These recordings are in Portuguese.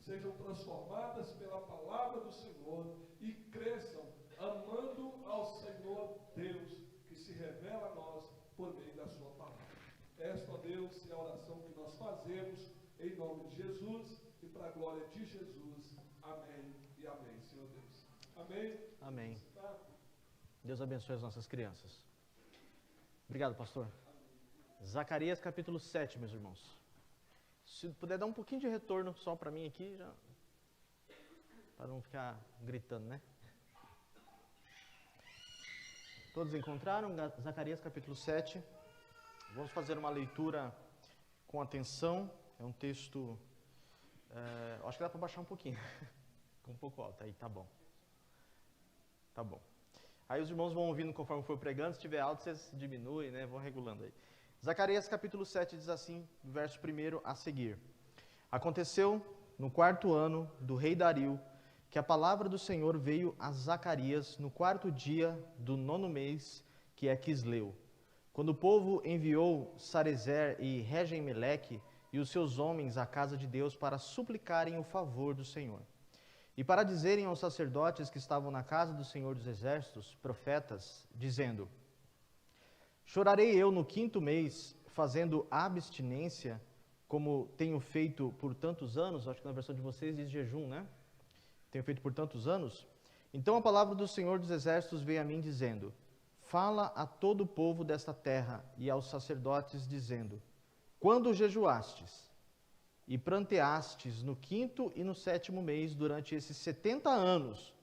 sejam transformadas pela palavra do Senhor e cresçam amando ao Senhor Deus, que se revela a nós por meio da sua palavra. Esta, ó Deus, é a oração que nós fazemos em nome de Jesus e para a glória de Jesus. Amém e amém, Senhor Deus. Amém? Amém. Deus abençoe as nossas crianças. Obrigado, pastor. Zacarias capítulo 7, meus irmãos. Se puder dar um pouquinho de retorno só para mim aqui, já, para não ficar gritando, né? Todos encontraram Zacarias capítulo 7? Vamos fazer uma leitura com atenção. É um texto, acho que dá para baixar um pouquinho. Ficou um pouco alto, aí tá bom. Tá bom. Aí os irmãos vão ouvindo conforme for pregando, se tiver alto vocês diminuem, né? Vão regulando aí. Zacarias capítulo 7 diz assim, verso 1 a seguir. Aconteceu no 4º ano do rei Dario, que a palavra do Senhor veio a Zacarias no 4º dia do 9º mês, que é Quisleu. Quando o povo enviou Sarezer e Regem-Meleque e os seus homens à casa de Deus para suplicarem o favor do Senhor. E para dizerem aos sacerdotes que estavam na casa do Senhor dos Exércitos, profetas, dizendo: chorarei eu no 5º mês, fazendo abstinência, como tenho feito por tantos anos. Acho que na versão de vocês diz jejum, né? Tenho feito por tantos anos. Então a palavra do Senhor dos Exércitos veio a mim dizendo: fala a todo o povo desta terra e aos sacerdotes, dizendo: quando jejuastes e pranteastes no 5º e no 7º mês durante esses 70 anos,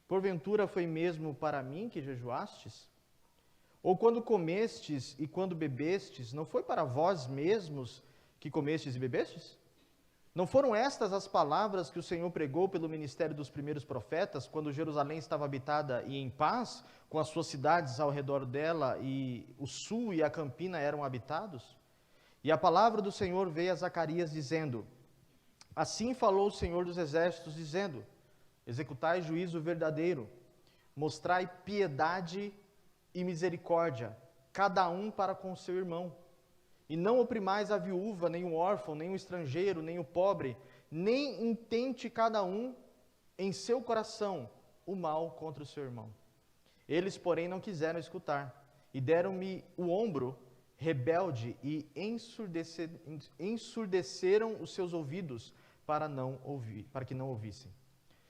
porventura foi mesmo para mim que jejuastes? Ou quando comestes e quando bebestes, não foi para vós mesmos que comestes e bebestes? Não foram estas as palavras que o Senhor pregou pelo ministério dos primeiros profetas, quando Jerusalém estava habitada e em paz, com as suas cidades ao redor dela, e o sul e a campina eram habitados? E a palavra do Senhor veio a Zacarias dizendo: assim falou o Senhor dos Exércitos, dizendo: executai juízo verdadeiro, mostrai piedade e misericórdia, cada um para com o seu irmão. E não oprimais a viúva, nem o órfão, nem o estrangeiro, nem o pobre, nem intente cada um em seu coração o mal contra o seu irmão. Eles, porém, não quiseram escutar, e deram-me o ombro rebelde, e ensurdeceram os seus ouvidos para que não ouvissem.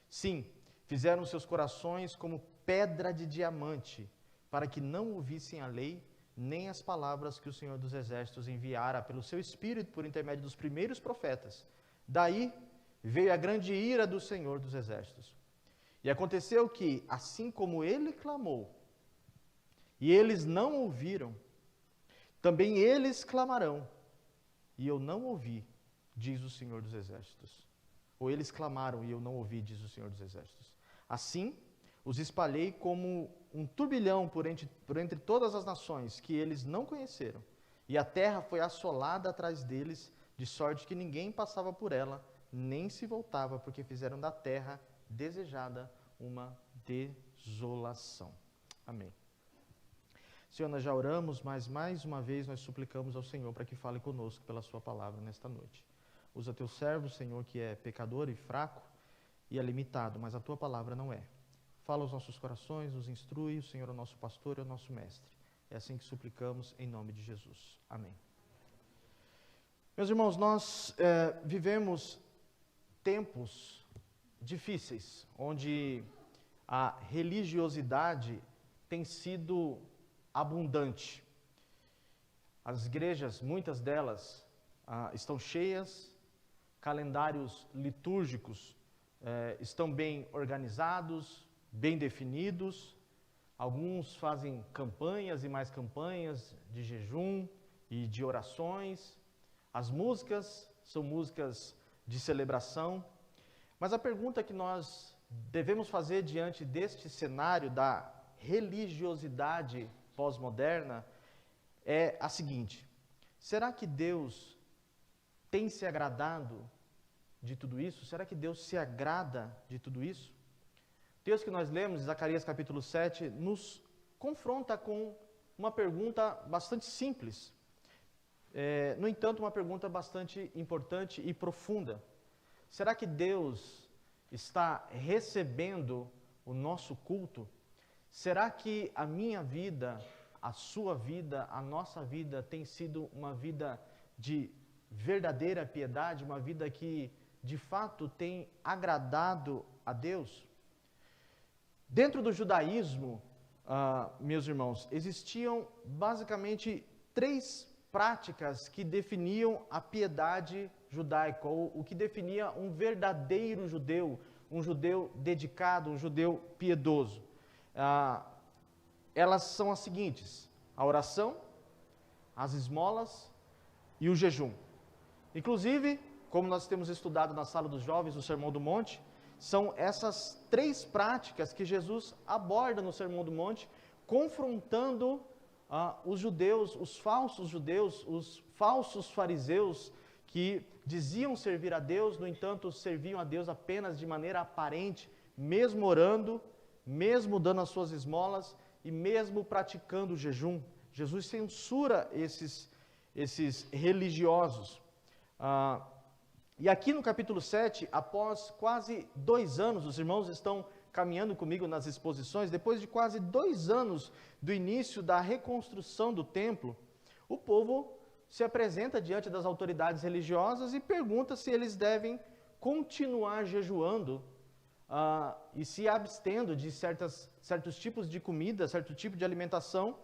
Sim, fizeram os seus corações como pedra de diamante, para que não ouvissem a lei, nem as palavras que o Senhor dos Exércitos enviara pelo seu Espírito por intermédio dos primeiros profetas. Daí veio a grande ira do Senhor dos Exércitos. E aconteceu que, assim como ele clamou, e eles não ouviram, também eles clamarão, e eu não ouvi, diz o Senhor dos Exércitos. Ou eles clamaram e eu não ouvi, diz o Senhor dos Exércitos. Assim, os espalhei como um turbilhão por entre todas as nações que eles não conheceram. E a terra foi assolada atrás deles, de sorte que ninguém passava por ela, nem se voltava, porque fizeram da terra desejada uma desolação. Amém. Senhor, nós já oramos, mas mais uma vez nós suplicamos ao Senhor para que fale conosco pela sua palavra nesta noite. Usa teu servo, Senhor, que é pecador e fraco e é limitado, mas a tua palavra não é. Fala aos nossos corações, nos instrui, o Senhor é o nosso pastor e é o nosso mestre. É assim que suplicamos em nome de Jesus. Amém. Meus irmãos, nós vivemos tempos difíceis, onde a religiosidade tem sido abundante. As igrejas, muitas delas, estão cheias, calendários litúrgicos estão bem organizados, bem definidos. Alguns fazem campanhas e mais campanhas de jejum e de orações. As músicas são músicas de celebração. Mas a pergunta que nós devemos fazer diante deste cenário da religiosidade pós-moderna é a seguinte: será que Deus tem se agradado de tudo isso? Será que Deus se agrada de tudo isso? O texto que nós lemos, Zacarias capítulo 7, nos confronta com uma pergunta bastante simples. No entanto, uma pergunta bastante importante e profunda. Será que Deus está recebendo o nosso culto? Será que a minha vida, a sua vida, a nossa vida tem sido uma vida de verdadeira piedade, uma vida que de fato tem agradado a Deus? Dentro do judaísmo, meus irmãos, existiam basicamente 3 práticas que definiam a piedade judaica, ou o que definia um verdadeiro judeu, um judeu dedicado, um judeu piedoso. Elas são as seguintes: a oração, as esmolas e o jejum. Inclusive, como nós temos estudado na sala dos jovens, no Sermão do Monte, são essas 3 práticas que Jesus aborda no Sermão do Monte, confrontando os judeus, os falsos fariseus, que diziam servir a Deus, no entanto, serviam a Deus apenas de maneira aparente, mesmo orando, mesmo dando as suas esmolas e mesmo praticando o jejum. Jesus censura esses religiosos. E aqui no capítulo 7, após quase 2 anos, os irmãos estão caminhando comigo nas exposições, depois de quase 2 anos do início da reconstrução do templo, o povo se apresenta diante das autoridades religiosas e pergunta se eles devem continuar jejuando e se abstendo de certos tipos de comida, certo tipo de alimentação,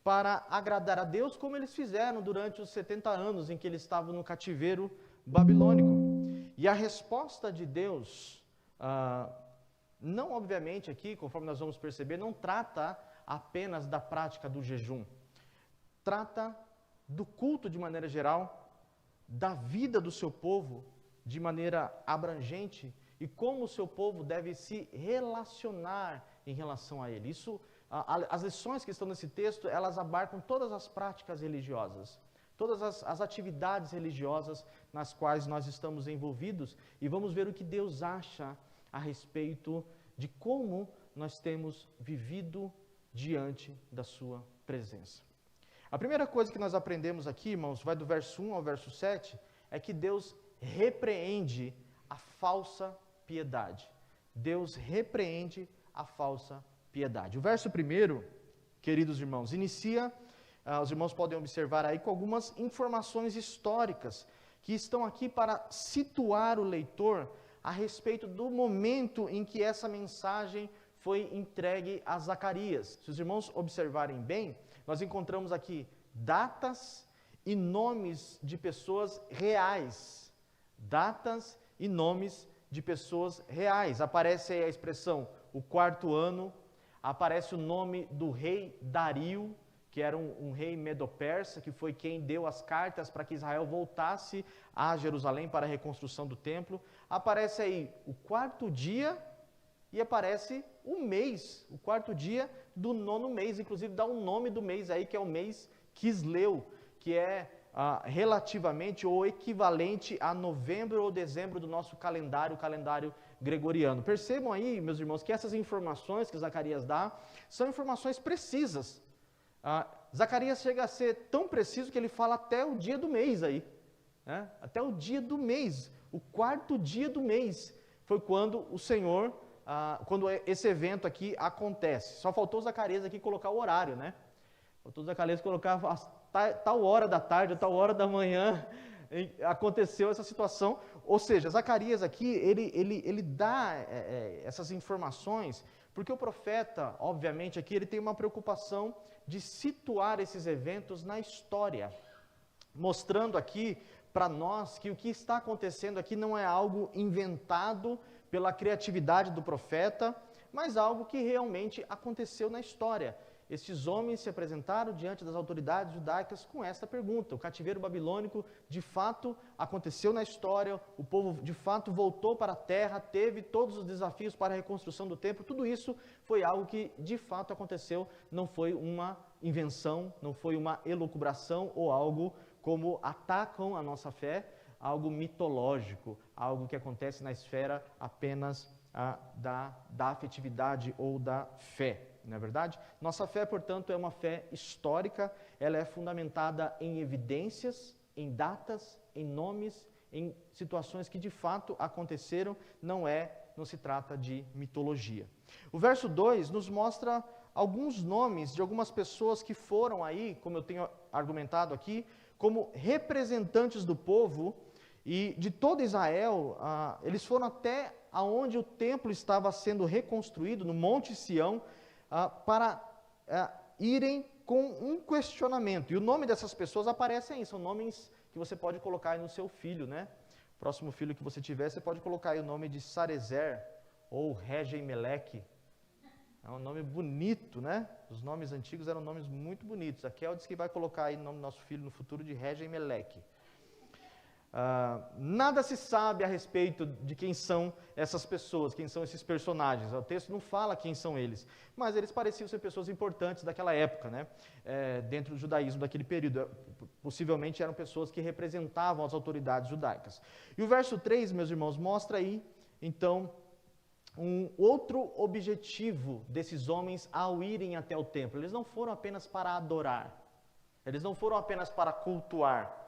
para agradar a Deus, como eles fizeram durante os 70 anos em que eles estavam no cativeiro babilônico. E a resposta de Deus, não obviamente aqui, conforme nós vamos perceber, não trata apenas da prática do jejum. Trata do culto de maneira geral, da vida do seu povo de maneira abrangente e como o seu povo deve se relacionar em relação a ele. As lições que estão nesse texto, elas abarcam todas as práticas religiosas, todas as atividades religiosas nas quais nós estamos envolvidos, e vamos ver o que Deus acha a respeito de como nós temos vivido diante da sua presença. A primeira coisa que nós aprendemos aqui, irmãos, vai do verso 1 ao verso 7, é que Deus repreende a falsa piedade. Deus repreende a falsa piedade. O verso 1, queridos irmãos, inicia, os irmãos podem observar aí, com algumas informações históricas que estão aqui para situar o leitor a respeito do momento em que essa mensagem foi entregue a Zacarias. Se os irmãos observarem bem, nós encontramos aqui datas e nomes de pessoas reais. Datas e nomes de pessoas reais. Aparece aí a expressão, o 4º ano, aparece o nome do rei Dario, que era um rei medo-persa, que foi quem deu as cartas para que Israel voltasse a Jerusalém para a reconstrução do templo. Aparece aí o 4º dia e aparece o mês, o 4º dia do 9º mês, inclusive dá um nome do mês aí, que é o mês Quisleu, que é relativamente ou equivalente a novembro ou dezembro do nosso calendário, o calendário gregoriano. Percebam aí, meus irmãos, que essas informações que Zacarias dá são informações precisas. Zacarias chega a ser tão preciso que ele fala até o dia do mês aí, né? Até o dia do mês, o 4º dia do mês, foi quando o Senhor, quando esse evento aqui acontece. Só faltou Zacarias aqui colocar o horário, né? Faltou Zacarias colocar tal hora da tarde, tal hora da manhã, aconteceu essa situação. Ou seja, Zacarias aqui, ele dá essas informações, porque o profeta, obviamente, aqui ele tem uma preocupação de situar esses eventos na história, mostrando aqui para nós que o que está acontecendo aqui não é algo inventado pela criatividade do profeta, mas algo que realmente aconteceu na história. Estes homens se apresentaram diante das autoridades judaicas com esta pergunta. O cativeiro babilônico de fato aconteceu na história, o povo de fato voltou para a terra, teve todos os desafios para a reconstrução do templo, tudo isso foi algo que de fato aconteceu, não foi uma invenção, não foi uma elucubração ou algo como atacam a nossa fé, algo mitológico, algo que acontece na esfera apenas da afetividade ou da fé. Não é verdade? Nossa fé, portanto, é uma fé histórica, ela é fundamentada em evidências, em datas, em nomes, em situações que de fato aconteceram, não se trata de mitologia. O verso 2 nos mostra alguns nomes de algumas pessoas que foram aí, como eu tenho argumentado aqui, como representantes do povo e de todo Israel. Eles foram até aonde o templo estava sendo reconstruído, no Monte Sião, para irem com um questionamento. E o nome dessas pessoas aparece aí, são nomes que você pode colocar aí no seu filho, né? Próximo filho que você tiver, você pode colocar aí o nome de Sarezer ou Regem-Meleque. É um nome bonito, né? Os nomes antigos eram nomes muito bonitos. A Kel diz que vai colocar aí o nome do nosso filho no futuro de Regem-Meleque. Nada se sabe a respeito de quem são essas pessoas, quem são esses personagens. O texto não fala quem são eles, mas eles pareciam ser pessoas importantes daquela época, né? Dentro do judaísmo daquele período. Possivelmente eram pessoas que representavam as autoridades judaicas. E o verso 3, meus irmãos, mostra aí, então, um outro objetivo desses homens ao irem até o templo. Eles não foram apenas para adorar, eles não foram apenas para cultuar.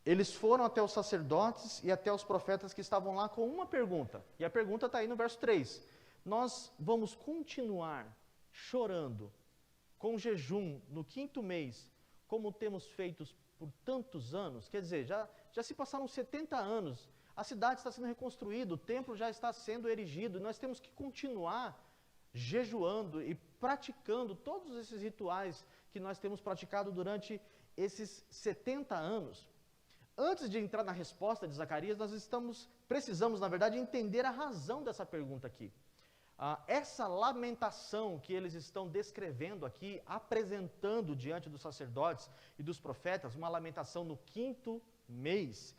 Eles foram até os sacerdotes e até os profetas que estavam lá com uma pergunta. E a pergunta está aí no verso 3. Nós vamos continuar chorando com jejum no 5º mês, como temos feito por tantos anos? Quer dizer, já se passaram 70 anos, a cidade está sendo reconstruída, o templo já está sendo erigido, nós temos que continuar jejuando e praticando todos esses rituais que nós temos praticado durante esses 70 anos. Antes de entrar na resposta de Zacarias, precisamos, na verdade, entender a razão dessa pergunta aqui. Essa lamentação que eles estão descrevendo aqui, apresentando diante dos sacerdotes e dos profetas, uma lamentação no 5º mês,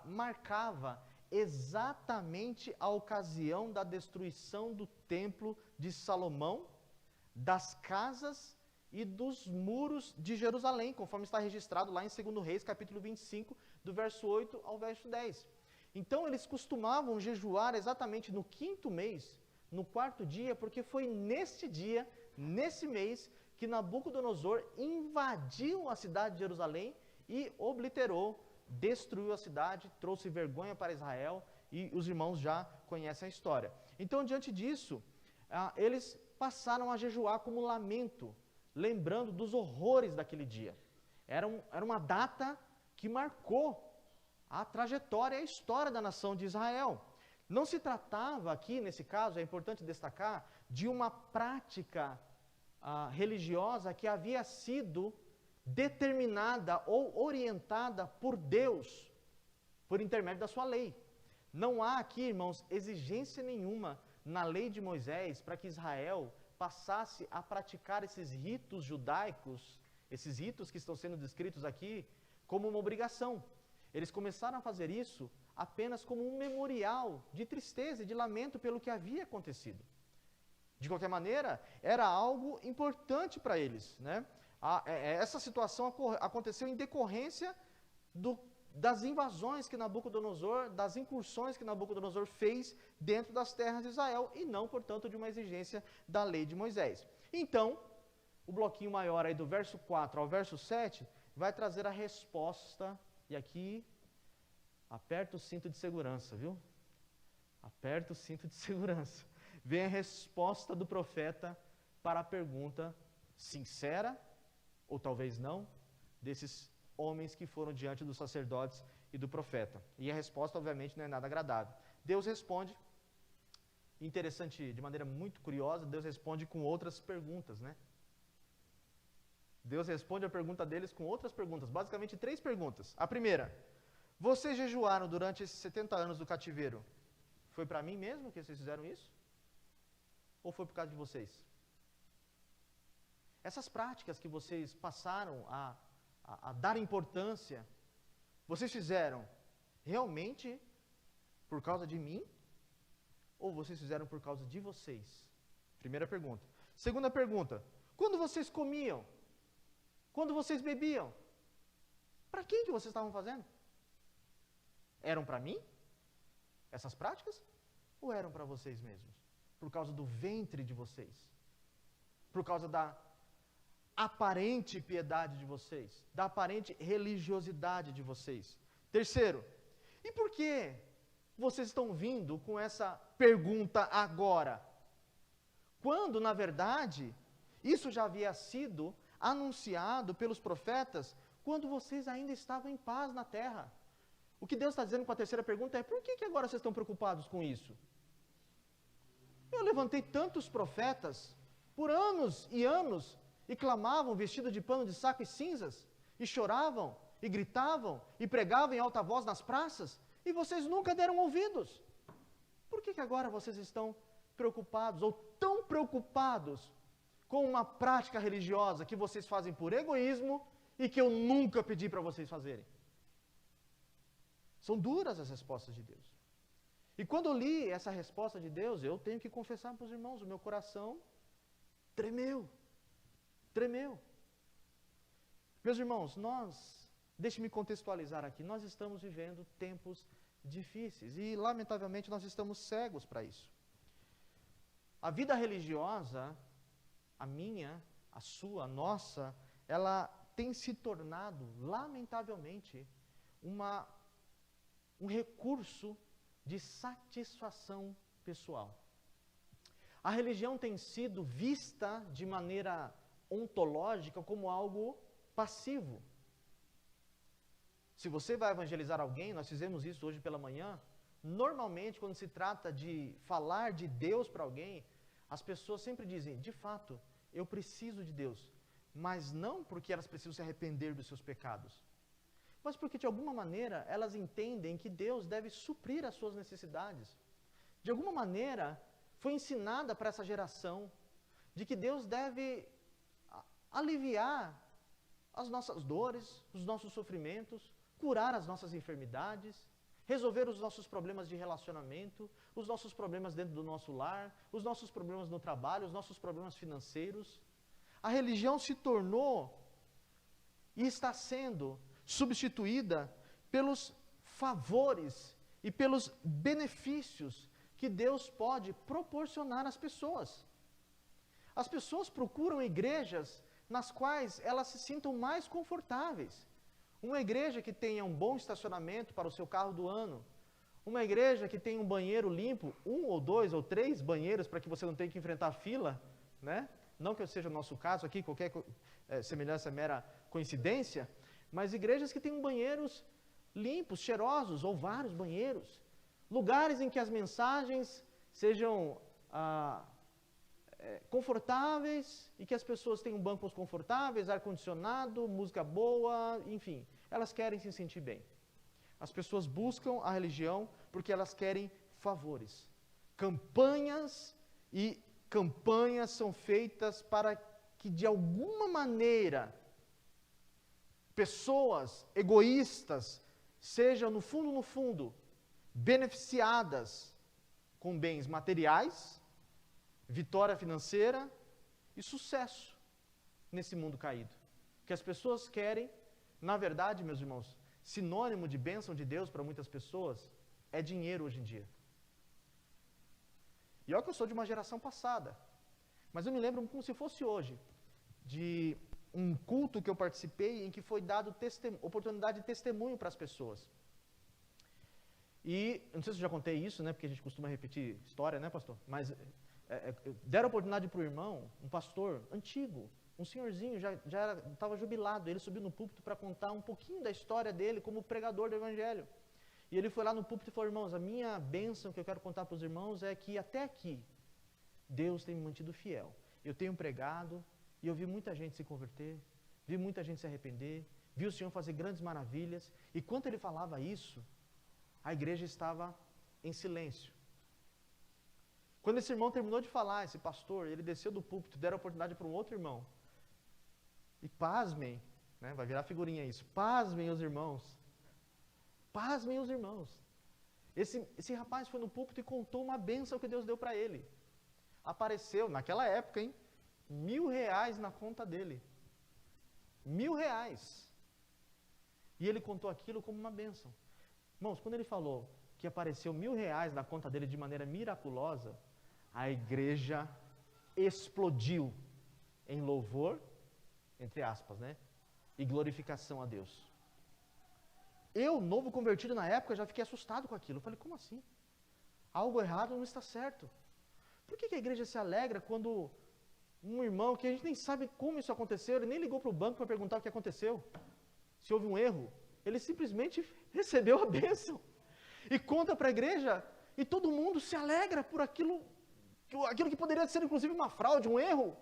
marcava exatamente a ocasião da destruição do templo de Salomão, das casas e dos muros de Jerusalém, conforme está registrado lá em 2 Reis, capítulo 25, do verso 8 ao verso 10. Então, eles costumavam jejuar exatamente no 5º mês, no 4º dia, porque foi nesse dia, nesse mês, que Nabucodonosor invadiu a cidade de Jerusalém e obliterou, destruiu a cidade, trouxe vergonha para Israel, e os irmãos já conhecem a história. Então, diante disso, eles passaram a jejuar como lamento, lembrando dos horrores daquele dia. Era uma data que marcou a trajetória e a história da nação de Israel. Não se tratava aqui, nesse caso, é importante destacar, de uma prática religiosa que havia sido determinada ou orientada por Deus, por intermédio da sua lei. Não há aqui, irmãos, exigência nenhuma na lei de Moisés para que Israel passasse a praticar esses ritos judaicos, esses ritos que estão sendo descritos aqui, como uma obrigação. Eles começaram a fazer isso apenas como um memorial de tristeza e de lamento pelo que havia acontecido. De qualquer maneira, era algo importante para eles, né? Essa situação aconteceu em decorrência das invasões que Nabucodonosor, das incursões que Nabucodonosor fez dentro das terras de Israel, e não, portanto, de uma exigência da lei de Moisés. Então, o bloquinho maior aí do verso 4 ao verso 7 vai trazer a resposta, e aqui, aperta o cinto de segurança, viu? Aperta o cinto de segurança. Vem a resposta do profeta para a pergunta sincera, ou talvez não, desses homens que foram diante dos sacerdotes e do profeta. E a resposta, obviamente, não é nada agradável. Deus responde, interessante, de maneira muito curiosa, Deus responde com outras perguntas, né? Deus responde a pergunta deles com outras perguntas, basicamente 3 perguntas. A primeira: vocês jejuaram durante esses 70 anos do cativeiro? Foi para mim mesmo que vocês fizeram isso? Ou foi por causa de vocês? Essas práticas que vocês passaram a dar importância, vocês fizeram realmente por causa de mim? Ou vocês fizeram por causa de vocês? Primeira pergunta. Segunda pergunta: quando vocês comiam? Quando vocês bebiam? Para quem que vocês estavam fazendo? Eram para mim? Essas práticas? Ou eram para vocês mesmos? Por causa do ventre de vocês? Por causa aparente piedade de vocês, da aparente religiosidade de vocês. Terceiro, e por que vocês estão vindo com essa pergunta agora? Quando, na verdade, isso já havia sido anunciado pelos profetas quando vocês ainda estavam em paz na terra. O que Deus está dizendo com a terceira pergunta é: por que agora vocês estão preocupados com isso? Eu levantei tantos profetas por anos e anos e clamavam vestidos de pano de saco e cinzas, e choravam, e gritavam, e pregavam em alta voz nas praças, e vocês nunca deram ouvidos. Por que agora vocês estão preocupados, ou tão preocupados, com uma prática religiosa que vocês fazem por egoísmo e que eu nunca pedi para vocês fazerem? São duras as respostas de Deus. E quando eu li essa resposta de Deus, eu tenho que confessar para os irmãos, o meu coração tremeu. Tremeu. Meus irmãos, deixe-me contextualizar aqui, nós estamos vivendo tempos difíceis e, lamentavelmente, nós estamos cegos para isso. A vida religiosa, a minha, a sua, a nossa, ela tem se tornado, lamentavelmente, um recurso de satisfação pessoal. A religião tem sido vista de maneira ontológica como algo passivo. Se você vai evangelizar alguém, nós fizemos isso hoje pela manhã, normalmente quando se trata de falar de Deus para alguém, as pessoas sempre dizem: de fato, eu preciso de Deus, mas não porque elas precisam se arrepender dos seus pecados, mas porque de alguma maneira elas entendem que Deus deve suprir as suas necessidades. De alguma maneira foi ensinada para essa geração de que Deus deve aliviar as nossas dores, os nossos sofrimentos, curar as nossas enfermidades, resolver os nossos problemas de relacionamento, os nossos problemas dentro do nosso lar, os nossos problemas no trabalho, os nossos problemas financeiros. A religião se tornou e está sendo substituída pelos favores e pelos benefícios que Deus pode proporcionar às pessoas. As pessoas procuram igrejas nas quais elas se sintam mais confortáveis. Uma igreja que tenha um bom estacionamento para o seu carro do ano. Uma igreja que tenha um banheiro limpo, 1 ou 2 ou 3 banheiros para que você não tenha que enfrentar fila, né? Não que seja o nosso caso aqui, qualquer semelhança é mera coincidência, mas igrejas que tenham banheiros limpos, cheirosos, ou vários banheiros. Lugares em que as mensagens sejam confortáveis e que as pessoas tenham bancos confortáveis, ar-condicionado, música boa, enfim, elas querem se sentir bem. As pessoas buscam a religião porque elas querem favores. Campanhas são feitas para que, de alguma maneira, pessoas egoístas sejam, no fundo, beneficiadas com bens materiais, vitória financeira e sucesso nesse mundo caído. O que as pessoas querem, na verdade, meus irmãos, sinônimo de bênção de Deus para muitas pessoas, é dinheiro hoje em dia. E olha que eu sou de uma geração passada, mas eu me lembro como se fosse hoje, de um culto que eu participei em que foi dado oportunidade de testemunho para as pessoas. E, eu não sei se eu já contei isso, né, porque a gente costuma repetir história, né, pastor? Mas deram oportunidade para o irmão, um pastor antigo, um senhorzinho, já estava jubilado. Ele subiu no púlpito para contar um pouquinho da história dele como pregador do evangelho. E ele foi lá no púlpito e falou: irmãos, a minha bênção que eu quero contar para os irmãos é que até aqui Deus tem me mantido fiel. Eu tenho pregado e eu vi muita gente se converter, vi muita gente se arrepender, vi o Senhor fazer grandes maravilhas. E quando ele falava isso, a igreja estava em silêncio. Quando esse irmão terminou de falar, esse pastor, ele desceu do púlpito, deram a oportunidade para um outro irmão. E pasmem, né, vai virar figurinha isso, pasmem os irmãos. Pasmem os irmãos. Esse rapaz foi no púlpito e contou uma bênção que Deus deu para ele. Apareceu, naquela época, R$1.000 na conta dele. R$1.000. E ele contou aquilo como uma bênção. Irmãos, quando ele falou que apareceu R$1.000 na conta dele de maneira miraculosa, a igreja explodiu em louvor entre aspas, né? E glorificação a Deus. Eu, novo convertido na época, já fiquei assustado com aquilo. Eu falei, como assim? Algo errado não está certo. Por que a igreja se alegra quando um irmão, que a gente nem sabe como isso aconteceu, ele nem ligou para o banco para perguntar o que aconteceu, se houve um erro, ele simplesmente recebeu a bênção e conta para a igreja, e todo mundo se alegra por aquilo que poderia ser inclusive uma fraude, um erro.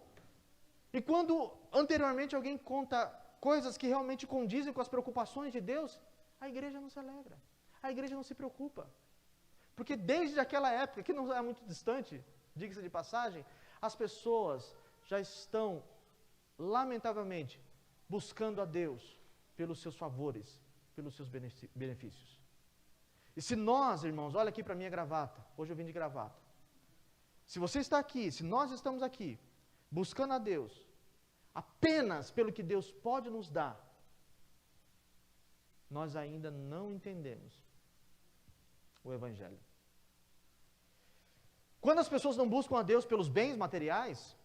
E quando anteriormente alguém conta coisas que realmente condizem com as preocupações de Deus, a igreja não se alegra, a igreja não se preocupa. Porque desde aquela época, que não é muito distante, diga-se de passagem, as pessoas já estão, lamentavelmente, buscando a Deus pelos seus favores, pelos seus benefícios. E se nós, irmãos, olha aqui para a minha gravata, hoje eu vim de gravata. Se você está aqui, se nós estamos aqui, buscando a Deus, apenas pelo que Deus pode nos dar, nós ainda não entendemos o Evangelho. Quando as pessoas não buscam a Deus pelos bens materiais,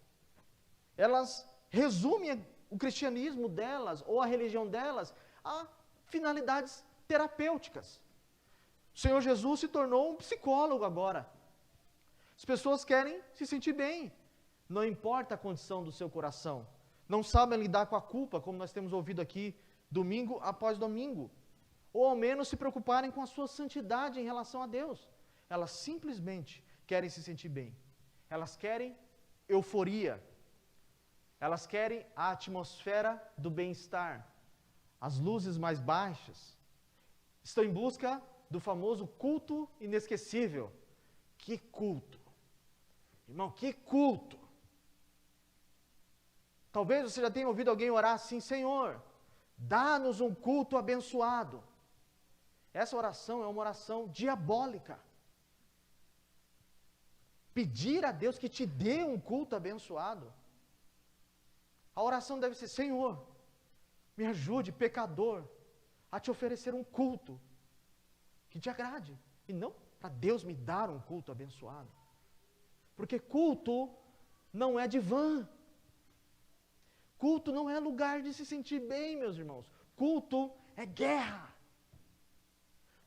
elas resumem o cristianismo delas, ou a religião delas, a finalidades terapêuticas. O Senhor Jesus se tornou um psicólogo agora. As pessoas querem se sentir bem, não importa a condição do seu coração. Não sabem lidar com a culpa, como nós temos ouvido aqui, domingo após domingo. Ou ao menos se preocuparem com a sua santidade em relação a Deus. Elas simplesmente querem se sentir bem. Elas querem euforia. Elas querem a atmosfera do bem-estar, as luzes mais baixas. Estão em busca do famoso culto inesquecível. Que culto! Irmão, que culto! Talvez você já tenha ouvido alguém orar assim, Senhor, dá-nos um culto abençoado. Essa oração é uma oração diabólica. Pedir a Deus que te dê um culto abençoado. A oração deve ser, Senhor, me ajude, pecador, a te oferecer um culto que te agrade. E não para Deus me dar um culto abençoado. Porque culto não é divã. Culto não é lugar de se sentir bem, meus irmãos. Culto é guerra.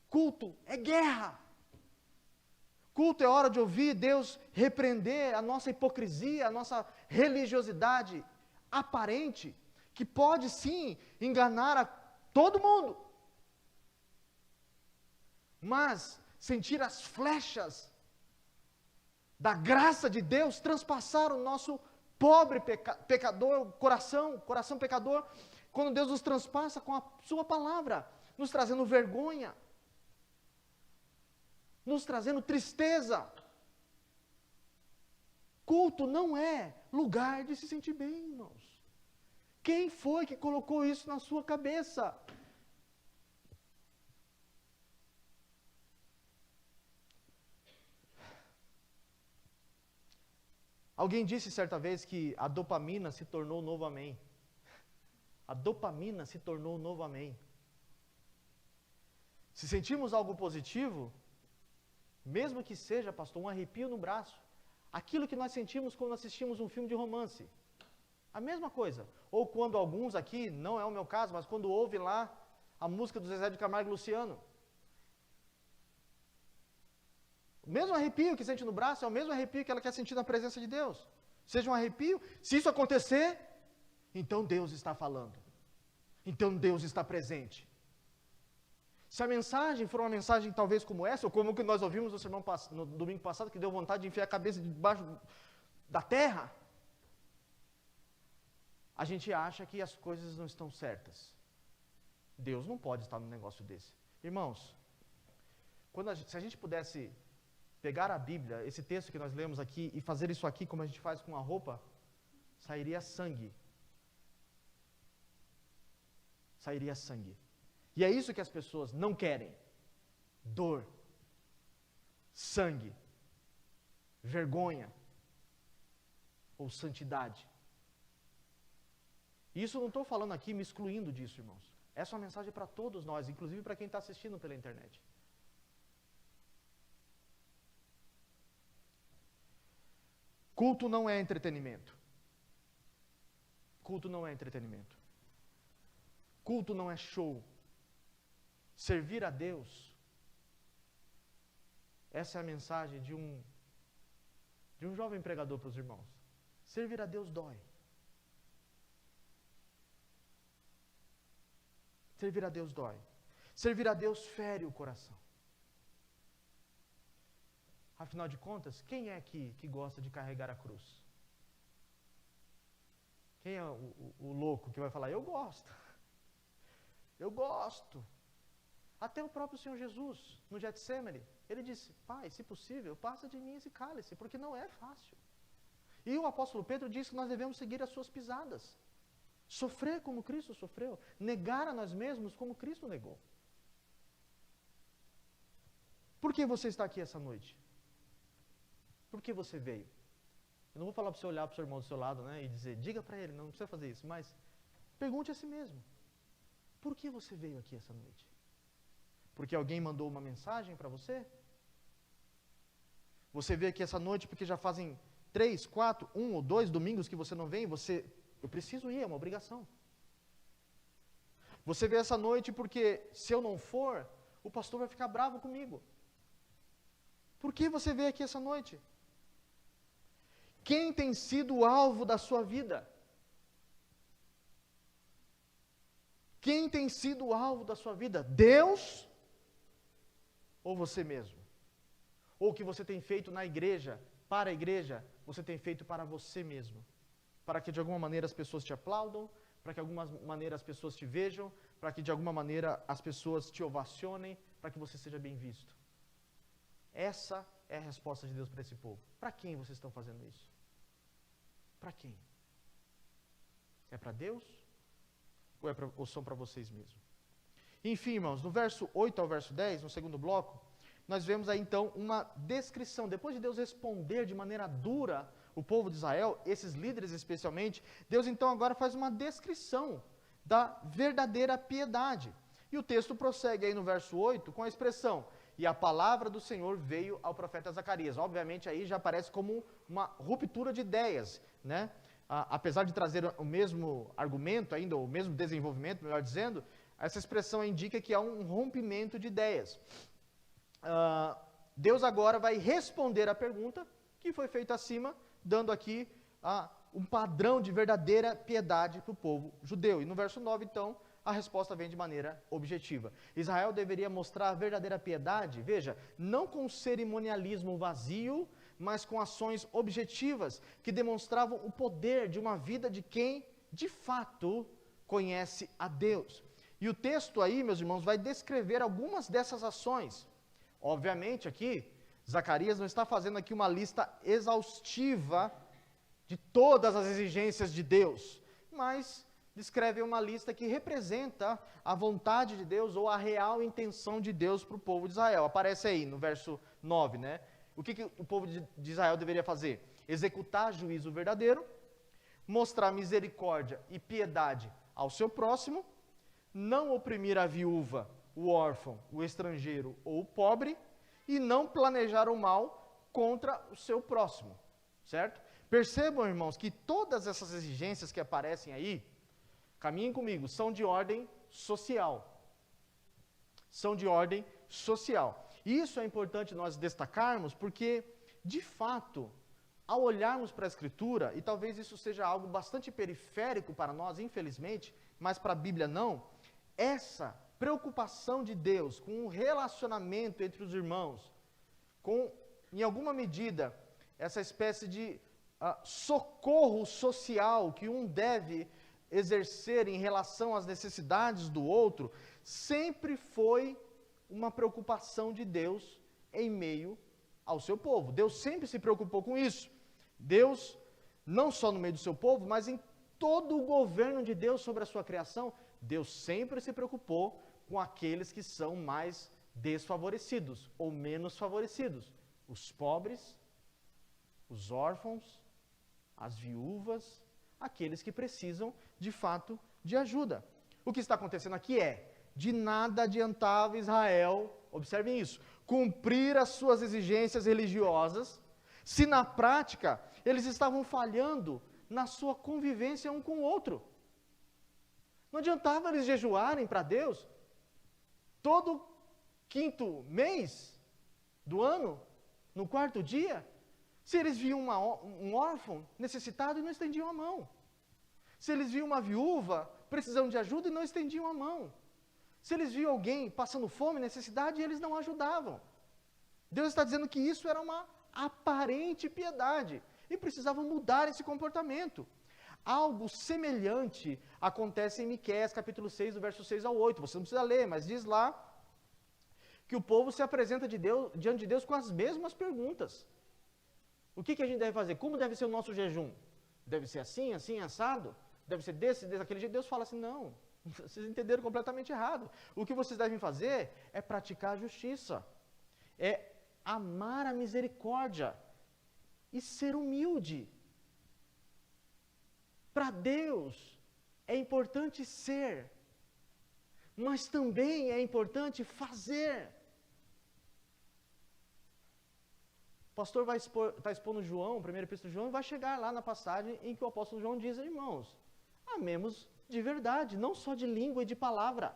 Culto é guerra. Culto é hora de ouvir Deus repreender a nossa hipocrisia, a nossa religiosidade aparente, que pode sim enganar a todo mundo. Mas sentir as flechas da graça de Deus transpassar o nosso pobre pecador, coração pecador, quando Deus nos transpassa com a sua palavra, nos trazendo vergonha, nos trazendo tristeza. Culto não é lugar de se sentir bem, irmãos. Quem foi que colocou isso na sua cabeça? Alguém disse certa vez que a dopamina se tornou o novo amém. A dopamina se tornou o novo amém. Se sentimos algo positivo, mesmo que seja, pastor, um arrepio no braço, aquilo que nós sentimos quando assistimos um filme de romance, a mesma coisa. Ou quando alguns aqui, não é o meu caso, mas quando ouve lá a música do Zezé de Camargo e Luciano, o mesmo arrepio que sente no braço é o mesmo arrepio que ela quer sentir na presença de Deus. Seja um arrepio, se isso acontecer, então Deus está falando. Então Deus está presente. Se a mensagem for uma mensagem talvez como essa, ou como que nós ouvimos no sermão no domingo passado, que deu vontade de enfiar a cabeça debaixo da terra, a gente acha que as coisas não estão certas. Deus não pode estar num negócio desse. Irmãos, se a gente pudesse pegar a Bíblia, esse texto que nós lemos aqui, e fazer isso aqui como a gente faz com a roupa, sairia sangue. Sairia sangue. E é isso que as pessoas não querem. Dor, sangue, vergonha ou santidade. Isso eu não estou falando aqui me excluindo disso, irmãos. Essa é uma mensagem para todos nós, inclusive para quem está assistindo pela internet. Culto não é entretenimento. culto não é entretenimento. Culto não é show. Servir a Deus, essa é a mensagem de um jovem pregador para os irmãos. Servir a Deus dói. Servir a Deus dói. Servir a Deus fere o coração. Afinal de contas, quem é aqui que gosta de carregar a cruz? Quem é o louco que vai falar, eu gosto. Eu gosto. Até o próprio Senhor Jesus, no Getsemane, ele disse, Pai, se possível, passa de mim esse cálice, porque não é fácil. E o apóstolo Pedro diz que nós devemos seguir as suas pisadas. Sofrer como Cristo sofreu. Negar a nós mesmos como Cristo negou. Por que você está aqui essa noite? Por que você veio? Eu não vou falar para você olhar para o seu irmão do seu lado, né, e dizer, diga para ele, não precisa fazer isso, mas pergunte a si mesmo. Por que você veio aqui essa noite? Porque alguém mandou uma mensagem para você? Você veio aqui essa noite porque já fazem 3, 4, 1 ou 2 domingos que você não vem, eu preciso ir, é uma obrigação. Você veio essa noite porque se eu não for, o pastor vai ficar bravo comigo. Por que você veio aqui essa noite? Quem tem sido o alvo da sua vida? Quem tem sido o alvo da sua vida? Deus ou você mesmo? Ou o que você tem feito na igreja, para a igreja, você tem feito para você mesmo? Para que de alguma maneira as pessoas te aplaudam, para que de alguma maneira as pessoas te vejam, para que de alguma maneira as pessoas te ovacionem, para que você seja bem visto. Essa é a resposta de Deus para esse povo. Para quem vocês estão fazendo isso? Para quem? É para Deus? Ou são para vocês mesmos? Enfim, irmãos, no verso 8 ao verso 10, no segundo bloco, nós vemos aí então uma descrição. Depois de Deus responder de maneira dura o povo de Israel, esses líderes especialmente, Deus então agora faz uma descrição da verdadeira piedade. E o texto prossegue aí no verso 8 com a expressão, e a palavra do Senhor veio ao profeta Zacarias. Obviamente aí já aparece como uma ruptura de ideias, né? Apesar de trazer o mesmo argumento ainda, o mesmo desenvolvimento, melhor dizendo, essa expressão indica que há um rompimento de ideias. Deus agora vai responder a pergunta que foi feita acima, dando aqui um padrão de verdadeira piedade para o povo judeu. E no verso 9, então, a resposta vem de maneira objetiva. Israel deveria mostrar a verdadeira piedade, veja, não com cerimonialismo vazio, mas com ações objetivas que demonstravam o poder de uma vida de quem, de fato, conhece a Deus. E o texto aí, meus irmãos, vai descrever algumas dessas ações. Obviamente aqui, Zacarias não está fazendo aqui uma lista exaustiva de todas as exigências de Deus, mas descreve uma lista que representa a vontade de Deus ou a real intenção de Deus para o povo de Israel. Aparece aí no verso 9, né? O que o povo de Israel deveria fazer? Executar juízo verdadeiro, mostrar misericórdia e piedade ao seu próximo, não oprimir a viúva, o órfão, o estrangeiro ou o pobre, e não planejar o mal contra o seu próximo, certo? Percebam, irmãos, que todas essas exigências que aparecem aí, caminhem comigo, são de ordem social. São de ordem social. Isso é importante nós destacarmos porque, de fato, ao olharmos para a Escritura, e talvez isso seja algo bastante periférico para nós, infelizmente, mas para a Bíblia não, essa preocupação de Deus com o relacionamento entre os irmãos, com, em alguma medida, essa espécie de socorro social que um deve exercer em relação às necessidades do outro, sempre foi uma preocupação de Deus em meio ao seu povo. Deus sempre se preocupou com isso. Deus, não só no meio do seu povo, mas em todo o governo de Deus sobre a sua criação, Deus sempre se preocupou com aqueles que são mais desfavorecidos ou menos favorecidos. Os pobres, os órfãos, as viúvas, aqueles que precisam, de fato, de ajuda. O que está acontecendo aqui é, de nada adiantava Israel, observem isso, cumprir as suas exigências religiosas, se na prática eles estavam falhando na sua convivência um com o outro. Não adiantava eles jejuarem para Deus todo quinto mês do ano, no quarto dia, se eles viam um órfão necessitado e não estendiam a mão. Se eles viam uma viúva precisando de ajuda e não estendiam a mão. Se eles viam alguém passando fome, necessidade, e eles não ajudavam. Deus está dizendo que isso era uma aparente piedade e precisavam mudar esse comportamento. Algo semelhante acontece em Miqueias, capítulo 6, do verso 6 ao 8. Você não precisa ler, mas diz lá que o povo se apresenta diante de Deus com as mesmas perguntas. O que a gente deve fazer? Como deve ser o nosso jejum? Deve ser assim, assim, assado? Deve ser daquele jeito? Deus fala assim, não, vocês entenderam completamente errado. O que vocês devem fazer é praticar a justiça, é amar a misericórdia e ser humilde. Para Deus é importante ser, mas também é importante fazer. O pastor está expondo João, 1 Epístola de João, e vai chegar lá na passagem em que o apóstolo João diz, irmãos, amemos de verdade, não só de língua e de palavra.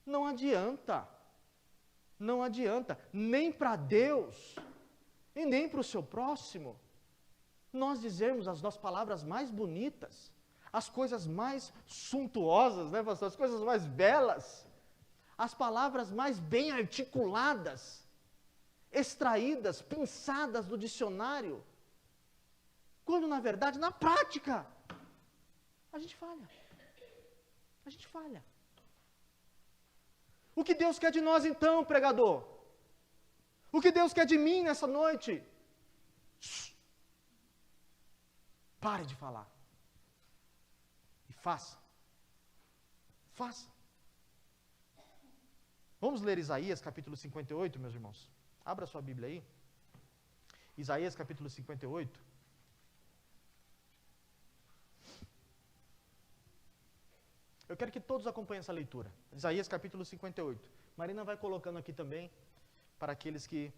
Não adianta, nem para Deus e nem para o seu próximo, nós dizermos as nossas palavras mais bonitas, as coisas mais suntuosas, né, pastor? As coisas mais belas, as palavras mais bem articuladas, extraídas, pensadas do dicionário, quando na verdade, na prática, a gente falha. O que Deus quer de nós então, pregador? O que Deus quer de mim nessa noite? Pare de falar. E faça. Vamos ler Isaías capítulo 58, meus irmãos. Abra sua Bíblia aí. Isaías capítulo 58. Eu quero que todos acompanhem essa leitura. Isaías capítulo 58. Marina vai colocando aqui também, para aqueles que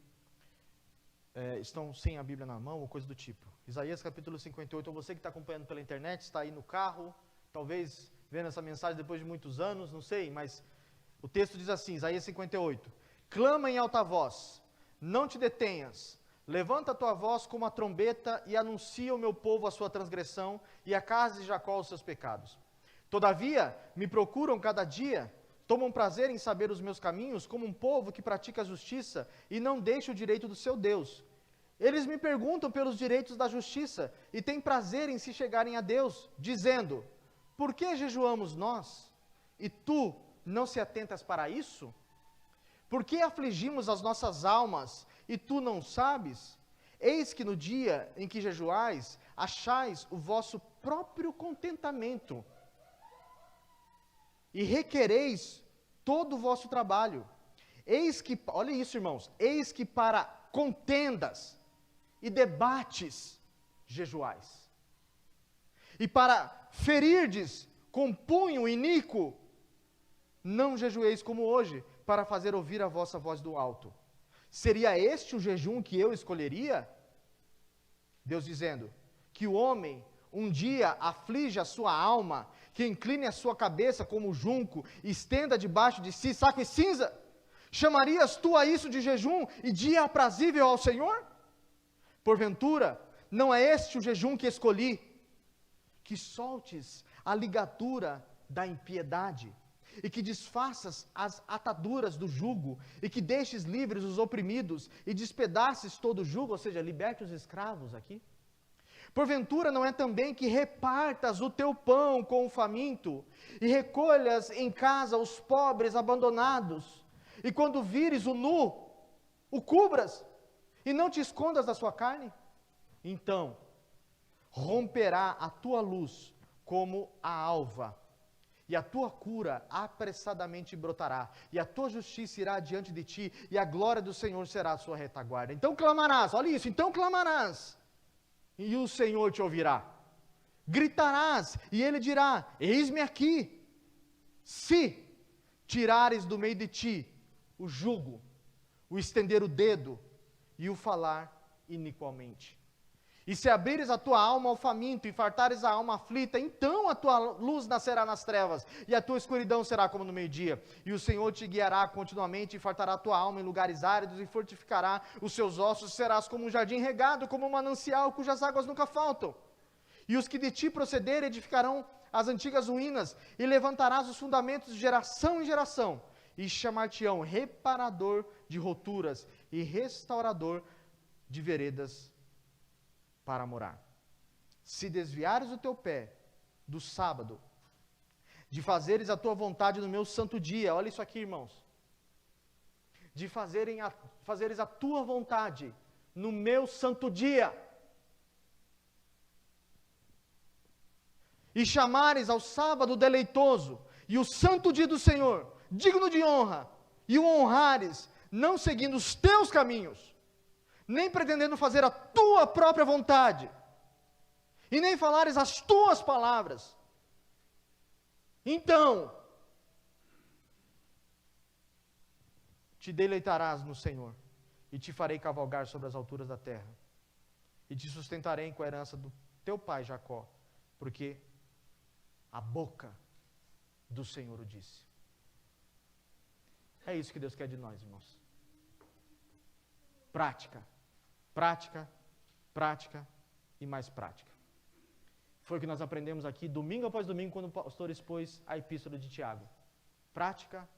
estão sem a Bíblia na mão ou coisa do tipo. Isaías capítulo 58, ou você que está acompanhando pela internet, está aí no carro, talvez vendo essa mensagem depois de muitos anos, não sei, mas o texto diz assim, Isaías 58, clama em alta voz, não te detenhas, levanta a tua voz como a trombeta e anuncia ao meu povo a sua transgressão e a casa de Jacó os seus pecados. Todavia, me procuram cada dia, tomam prazer em saber os meus caminhos, como um povo que pratica a justiça e não deixa o direito do seu Deus. Eles me perguntam pelos direitos da justiça e têm prazer em se chegarem a Deus, dizendo, por que jejuamos nós? E tu não se atentas para isso? Por que afligimos as nossas almas e tu não sabes? Eis que no dia em que jejuais, achais o vosso próprio contentamento e requereis todo o vosso trabalho. Eis que, olha isso, irmãos, eis que para contendas e debates jejuais, e para ferirdes com punho iníquo, não jejueis como hoje, para fazer ouvir a vossa voz do alto. Seria este o jejum que eu escolheria? Deus dizendo, que o homem um dia aflige a sua alma, que incline a sua cabeça como junco, e estenda debaixo de si saco e cinza? Chamarias tu a isso de jejum e dia aprazível ao Senhor? Porventura, não é este o jejum que escolhi? Que soltes a ligadura da impiedade, e que desfaças as ataduras do jugo, e que deixes livres os oprimidos, e despedaces todo o jugo, ou seja, liberte os escravos aqui? Porventura não é também que repartas o teu pão com o faminto, e recolhas em casa os pobres abandonados, e quando vires o nu, o cubras, e não te escondas da sua carne? Então, romperá a tua luz como a alva, e a tua cura apressadamente brotará, e a tua justiça irá diante de ti, e a glória do Senhor será a sua retaguarda. Então clamarás, olha isso, então clamarás, e o Senhor te ouvirá. Gritarás, e Ele dirá, eis-me aqui. Se tirares do meio de ti o jugo, o estender o dedo, e o falar iniquamente. E se abrires a tua alma ao faminto e fartares a alma aflita, então a tua luz nascerá nas trevas, e a tua escuridão será como no meio-dia. E o Senhor te guiará continuamente, e fartará a tua alma em lugares áridos, e fortificará os seus ossos, e serás como um jardim regado, como um manancial, cujas águas nunca faltam. E os que de ti procederem edificarão as antigas ruínas, e levantarás os fundamentos de geração em geração, e chamar-te-ão reparador de roturas, e restaurador de veredas para morar. Se desviares o teu pé do sábado, de fazeres a tua vontade no meu santo dia, olha isso aqui, irmãos, de fazeres a tua vontade no meu santo dia, e chamares ao sábado deleitoso, e o santo dia do Senhor, digno de honra, e o honrares, não seguindo os teus caminhos, nem pretendendo fazer a tua própria vontade, e nem falares as tuas palavras, então te deleitarás no Senhor, e te farei cavalgar sobre as alturas da terra, e te sustentarei com a herança do teu pai Jacó, porque a boca do Senhor o disse. É isso que Deus quer de nós, irmãos. Prática, prática, prática e mais prática. Foi o que nós aprendemos aqui, domingo após domingo, quando o pastor expôs a epístola de Tiago. Prática,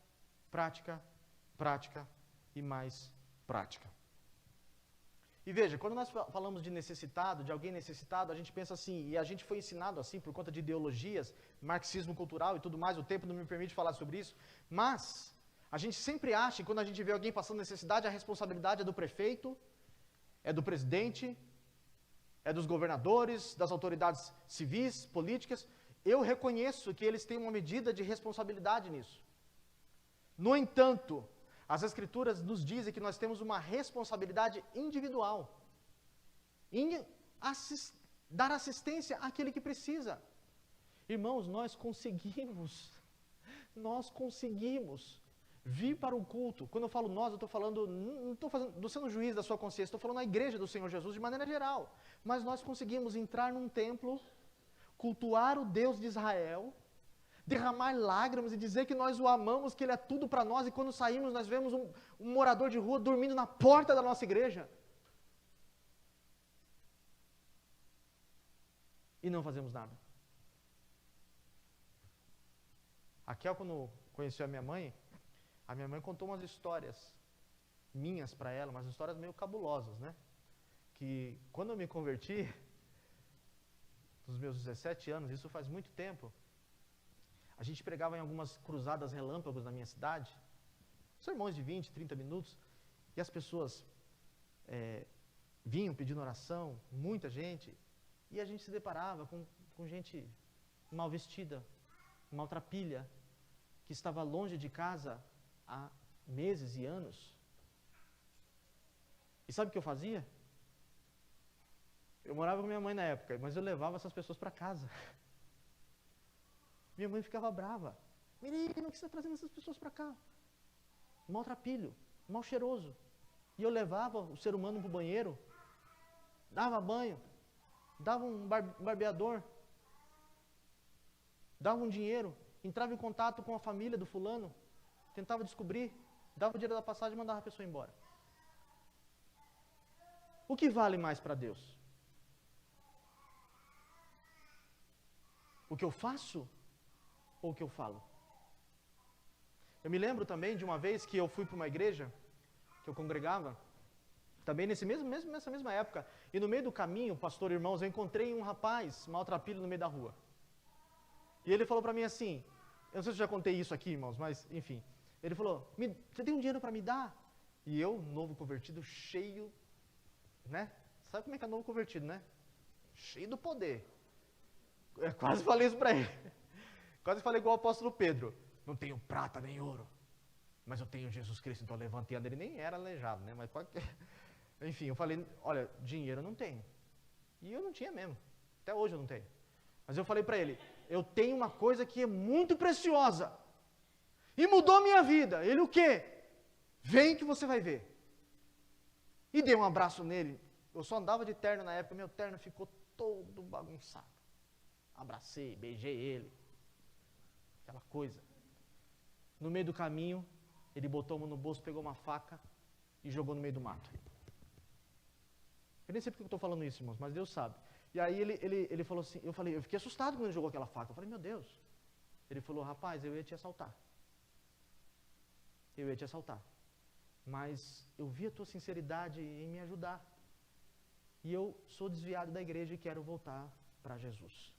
prática, prática e mais prática. E veja, quando nós falamos de necessitado, de alguém necessitado, a gente pensa assim, e a gente foi ensinado assim por conta de ideologias, marxismo cultural e tudo mais, o tempo não me permite falar sobre isso, mas a gente sempre acha que quando a gente vê alguém passando necessidade, a responsabilidade é do prefeito, é do presidente, é dos governadores, das autoridades civis, políticas. Eu reconheço que eles têm uma medida de responsabilidade nisso. No entanto, as Escrituras nos dizem que nós temos uma responsabilidade individual em dar assistência àquele que precisa. Irmãos, nós conseguimos vir para o culto. Quando eu falo nós, eu estou falando, não estou sendo juiz da sua consciência, estou falando na igreja do Senhor Jesus de maneira geral. Mas nós conseguimos entrar num templo, cultuar o Deus de Israel, derramar lágrimas e dizer que nós o amamos, que Ele é tudo para nós, e quando saímos nós vemos um morador de rua dormindo na porta da nossa igreja. E não fazemos nada. A Kel, quando conheceu a minha mãe contou umas histórias minhas para ela, umas histórias meio cabulosas, né? Que quando eu me converti, nos meus 17 anos, isso faz muito tempo, a gente pregava em algumas cruzadas relâmpagos na minha cidade, sermões de 20, 30 minutos, e as pessoas vinham pedindo oração, muita gente, e a gente se deparava com gente mal vestida, maltrapilha, que estava longe de casa há meses e anos. E sabe o que eu fazia? Eu morava com minha mãe na época, mas eu levava essas pessoas para casa. Minha mãe ficava brava. Menino, o que você está trazendo essas pessoas para cá? Maltrapilho, mal cheiroso. E eu levava o ser humano para o banheiro, dava banho, dava um barbeador, dava um dinheiro, entrava em contato com a família do fulano, tentava descobrir, dava o dinheiro da passagem e mandava a pessoa embora. O que vale mais para Deus? O que eu faço ou o que eu falo? Eu me lembro também de uma vez que eu fui para uma igreja, que eu congregava, também nessa mesma época, e no meio do caminho, pastor, irmãos, eu encontrei um rapaz maltrapilho no meio da rua. E ele falou para mim assim, eu não sei se eu já contei isso aqui, irmãos, mas enfim, ele falou, você tem um dinheiro para me dar? E eu, novo convertido, cheio, né? Sabe como é que é novo convertido, né? Cheio do poder. Eu quase falei isso para ele. Quase falei igual o apóstolo Pedro. Não tenho prata nem ouro, mas eu tenho Jesus Cristo, então levanta e anda. Ele nem era aleijado, né? Mas enfim, eu falei, olha, dinheiro eu não tenho. E eu não tinha mesmo. Até hoje eu não tenho. Mas eu falei para ele, eu tenho uma coisa que é muito preciosa. E mudou minha vida. Ele o quê? Vem que você vai ver. E dei um abraço nele. Eu só andava de terno na época, meu terno ficou todo bagunçado. Abracei, beijei ele. Aquela coisa. No meio do caminho, ele botou a mão no bolso, pegou uma faca e jogou no meio do mato. Eu nem sei porque eu estou falando isso, irmãos, mas Deus sabe. E aí ele falou assim, eu fiquei assustado quando ele jogou aquela faca. Eu falei, meu Deus. Ele falou, rapaz, eu ia te assaltar. Eu ia te assaltar. Mas eu vi a tua sinceridade em me ajudar. E eu sou desviado da igreja e quero voltar para Jesus.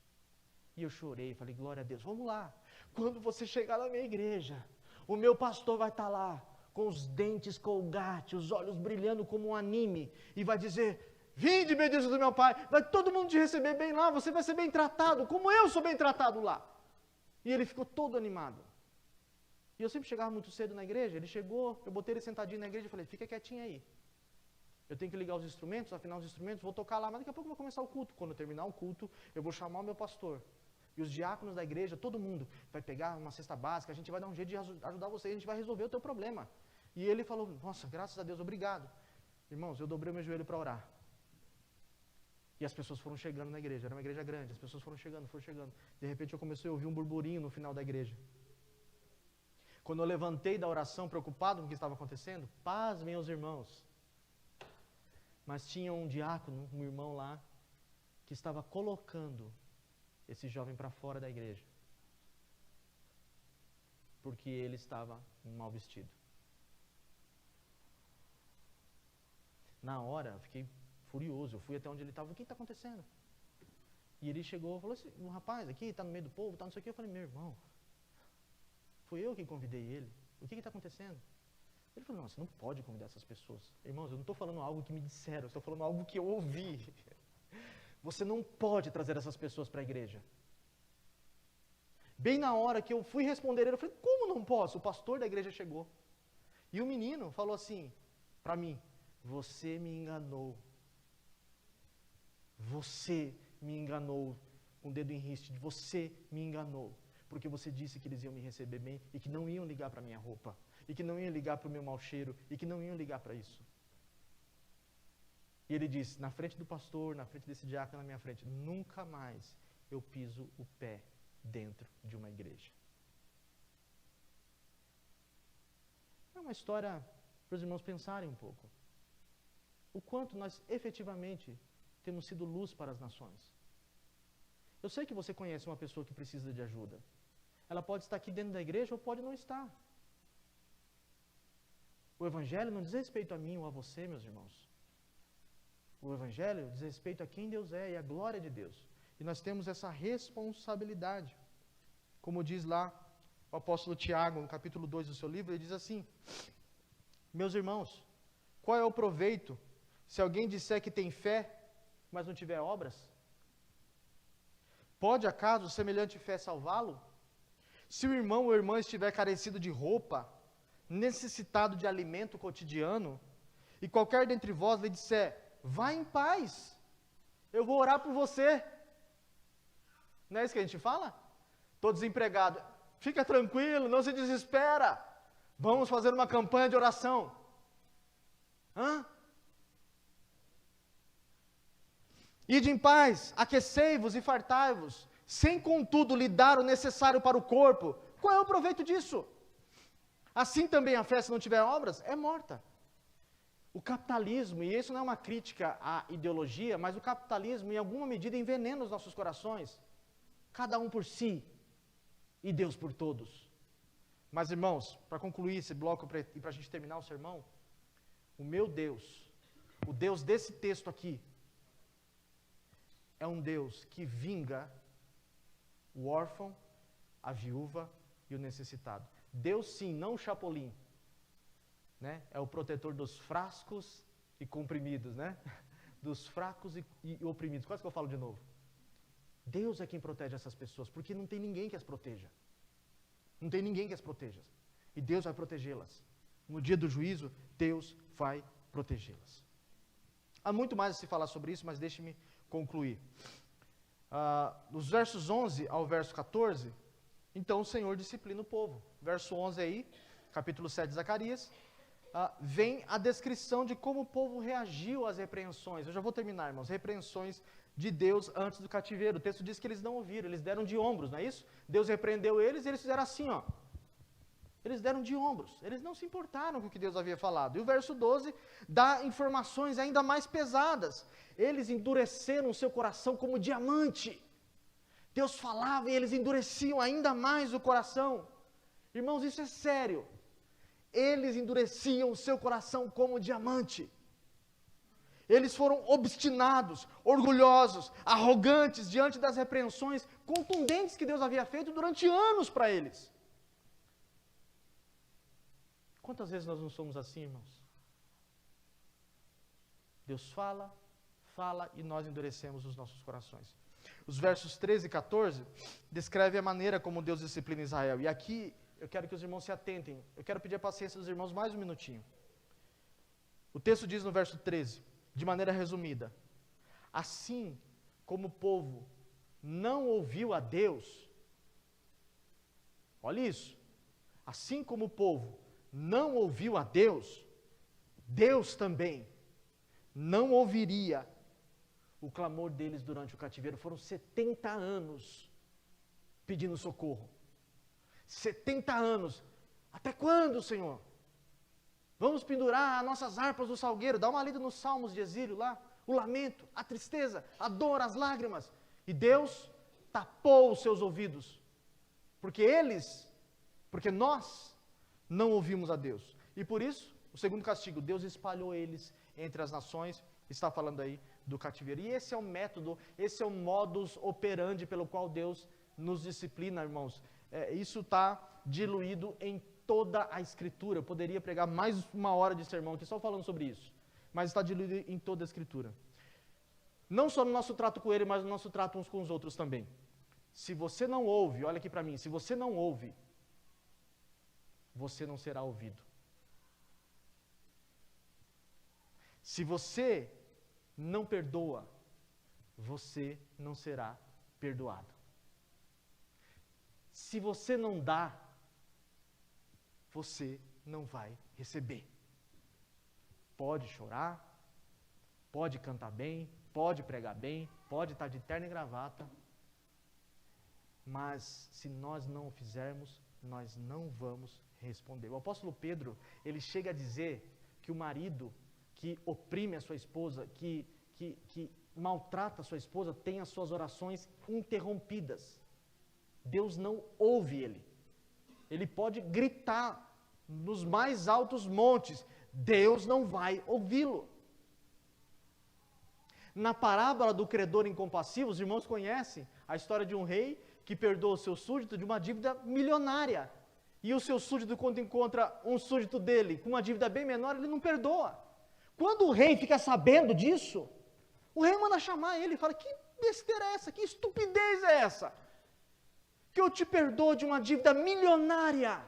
E eu chorei, falei, glória a Deus, vamos lá. Quando você chegar na minha igreja, o meu pastor vai estar lá, com os dentes colgates, os olhos brilhando como um anime, e vai dizer, vinde, benditos do meu Pai, vai todo mundo te receber bem lá, você vai ser bem tratado, como eu sou bem tratado lá. E ele ficou todo animado. E eu sempre chegava muito cedo na igreja, ele chegou, eu botei ele sentadinho na igreja e falei, fica quietinho aí. Eu tenho que ligar os instrumentos, afinar os instrumentos, vou tocar lá, mas daqui a pouco vai começar o culto. Quando eu terminar o culto, eu vou chamar o meu pastor. E os diáconos da igreja, todo mundo vai pegar uma cesta básica, a gente vai dar um jeito de ajudar você, a gente vai resolver o teu problema. E ele falou, nossa, graças a Deus, obrigado. Irmãos, eu dobrei o meu joelho para orar. E as pessoas foram chegando na igreja, era uma igreja grande, as pessoas foram chegando. De repente eu comecei a ouvir um burburinho no final da igreja. Quando eu levantei da oração, preocupado com o que estava acontecendo, pasmem os irmãos. Mas tinha um diácono, um irmão lá, que estava colocando esse jovem para fora da igreja. Porque ele estava mal vestido. Na hora, eu fiquei furioso, eu fui até onde ele estava, o que está acontecendo? E ele chegou e falou assim, um rapaz aqui, está no meio do povo, está não sei o que. Eu falei, meu irmão, foi eu que convidei ele, o que está acontecendo? Ele falou, não, você não pode convidar essas pessoas. Irmãos, eu não estou falando algo que me disseram, eu estou falando algo que eu ouvi. Você não pode trazer essas pessoas para a igreja. Bem na hora que eu fui responder ele, eu falei, como não posso? O pastor da igreja chegou. E o menino falou assim, para mim, você me enganou. Você me enganou, com o dedo em riste, você me enganou. Porque você disse que eles iam me receber bem e que não iam ligar para a minha roupa. E que não iam ligar para o meu mau cheiro, e que não iam ligar para isso. E ele disse, na frente do pastor, na frente desse diácono, na minha frente, nunca mais eu piso o pé dentro de uma igreja. É uma história para os irmãos pensarem um pouco. O quanto nós efetivamente temos sido luz para as nações. Eu sei que você conhece uma pessoa que precisa de ajuda. Ela pode estar aqui dentro da igreja ou pode não estar. O Evangelho não diz respeito a mim ou a você, meus irmãos. O Evangelho diz respeito a quem Deus é e a glória de Deus. E nós temos essa responsabilidade. Como diz lá o apóstolo Tiago, no capítulo 2 do seu livro, ele diz assim, meus irmãos, qual é o proveito se alguém disser que tem fé, mas não tiver obras? Pode acaso semelhante fé salvá-lo? Se o irmão ou a irmã estiver carecido de roupa, necessitado de alimento cotidiano, e qualquer dentre vós lhe disser, vá em paz, eu vou orar por você. Não é isso que a gente fala? Estou desempregado. Fica tranquilo, não se desespera. Vamos fazer uma campanha de oração. Ide em paz, aquecei-vos e fartai-vos, sem contudo lhe dar o necessário para o corpo. Qual é o proveito disso? Assim também a fé, se não tiver obras, é morta. O capitalismo, e isso não é uma crítica à ideologia, mas o capitalismo em alguma medida envenena os nossos corações. Cada um por si e Deus por todos. Mas irmãos, para concluir esse bloco e para a gente terminar o sermão, o meu Deus, o Deus desse texto aqui, é um Deus que vinga o órfão, a viúva e o necessitado. Deus sim, não o Chapolin, né? É o protetor dos fracos e comprimidos, né? Dos fracos e oprimidos. Quase que eu falo de novo. Deus é quem protege essas pessoas, porque não tem ninguém que as proteja. Não tem ninguém que as proteja. E Deus vai protegê-las. No dia do juízo, Deus vai protegê-las. Há muito mais a se falar sobre isso, mas deixe-me concluir. Dos versos 11 ao verso 14, então o Senhor disciplina o povo. Verso 11 aí, capítulo 7 de Zacarias. vem a descrição de como o povo reagiu às repreensões. Eu já vou terminar, irmãos. Repreensões de Deus antes do cativeiro. O texto diz que eles não ouviram, eles deram de ombros, não é isso? Deus repreendeu eles e eles fizeram assim, ó. Eles deram de ombros, eles não se importaram com o que Deus havia falado. E o verso 12 dá informações ainda mais pesadas. Eles endureceram o seu coração como diamante. Deus falava e eles endureciam ainda mais o coração. Irmãos, isso é sério. Eles endureciam o seu coração como diamante. Eles foram obstinados, orgulhosos, arrogantes diante das repreensões contundentes que Deus havia feito durante anos para eles. Quantas vezes nós não somos assim, irmãos? Deus fala e nós endurecemos os nossos corações. Os versos 13 e 14 descrevem a maneira como Deus disciplina Israel. E aqui eu quero que os irmãos se atentem. Eu quero pedir a paciência dos irmãos mais um minutinho. O texto diz no verso 13, de maneira resumida: assim como o povo não ouviu a Deus, olha isso, assim como o povo não ouviu a Deus, Deus também não ouviria o clamor deles durante o cativeiro. Foram 70 anos pedindo socorro. 70 anos. Até quando, Senhor? Vamos pendurar as nossas harpas no salgueiro. Dá uma lida nos salmos de exílio lá. O lamento, a tristeza, a dor, as lágrimas. E Deus tapou os seus ouvidos. Porque nós não ouvimos a Deus. E por isso, o segundo castigo, Deus espalhou eles entre as nações. Está falando aí do cativeiro. E esse é o método, esse é o modus operandi pelo qual Deus nos disciplina, irmãos. Isso está diluído em toda a Escritura. Eu poderia pregar mais uma hora de sermão aqui só falando sobre isso. Mas está diluído em toda a Escritura. Não só no nosso trato com Ele, mas no nosso trato uns com os outros também. Se você não ouve, olha aqui para mim, se você não ouve, você não será ouvido. Se você não perdoa, você não será perdoado. Se você não dá, você não vai receber. Pode chorar, pode cantar bem, pode pregar bem, pode estar de terno e gravata, mas se nós não o fizermos, nós não vamos responder. O apóstolo Pedro, ele chega a dizer que o marido que oprime a sua esposa, que maltrata a sua esposa, tem as suas orações interrompidas. Deus não ouve ele. Ele pode gritar nos mais altos montes, Deus não vai ouvi-lo. Na parábola do credor incompassivo, os irmãos conhecem a história de um rei que perdoa o seu súdito de uma dívida milionária. E o seu súdito, quando encontra um súdito dele com uma dívida bem menor, ele não perdoa. Quando o rei fica sabendo disso, o rei manda chamar ele e fala: que besteira é essa? Que estupidez é essa? Que eu te perdoo de uma dívida milionária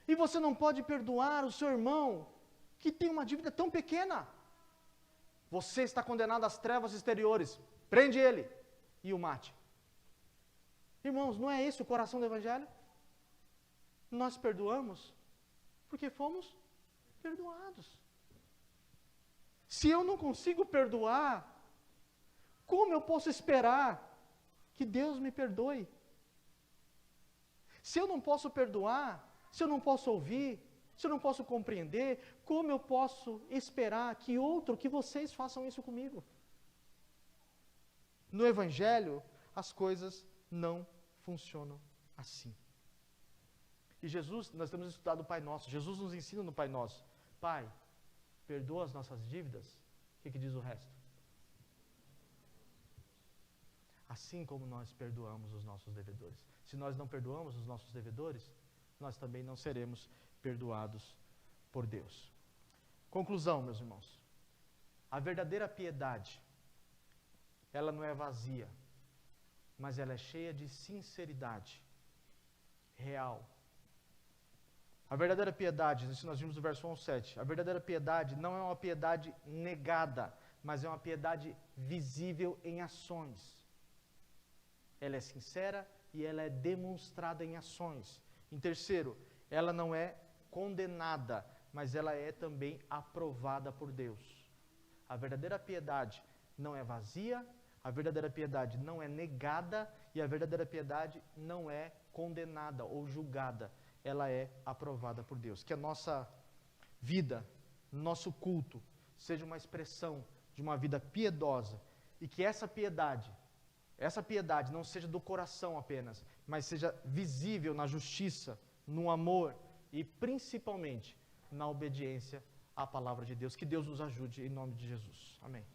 e você não pode perdoar o seu irmão que tem uma dívida tão pequena. Você está condenado às trevas exteriores. Prende ele e o mate. Irmãos, não é esse o coração do Evangelho? Nós perdoamos porque fomos perdoados. Se eu não consigo perdoar, como eu posso esperar que Deus me perdoe? Se eu não posso perdoar, se eu não posso ouvir, se eu não posso compreender, como eu posso esperar que vocês façam isso comigo? No Evangelho, as coisas não funcionam assim. E Jesus, nós temos estudado o Pai Nosso, Jesus nos ensina no Pai Nosso: Pai, perdoa as nossas dívidas. O que diz o resto? Assim como nós perdoamos os nossos devedores. Se nós não perdoamos os nossos devedores, nós também não seremos perdoados por Deus. Conclusão, meus irmãos. A verdadeira piedade, ela não é vazia, mas ela é cheia de sinceridade, real. A verdadeira piedade, isso nós vimos no verso 1 ao 7, a verdadeira piedade não é uma piedade negada, mas é uma piedade visível em ações. Ela é sincera e ela é demonstrada em ações. Em terceiro, ela não é condenada, mas ela é também aprovada por Deus. A verdadeira piedade não é vazia, a verdadeira piedade não é negada e a verdadeira piedade não é condenada ou julgada. Ela é aprovada por Deus. Que a nossa vida, nosso culto, seja uma expressão de uma vida piedosa e que essa piedade não seja do coração apenas, mas seja visível na justiça, no amor e principalmente na obediência à palavra de Deus. Que Deus nos ajude em nome de Jesus. Amém.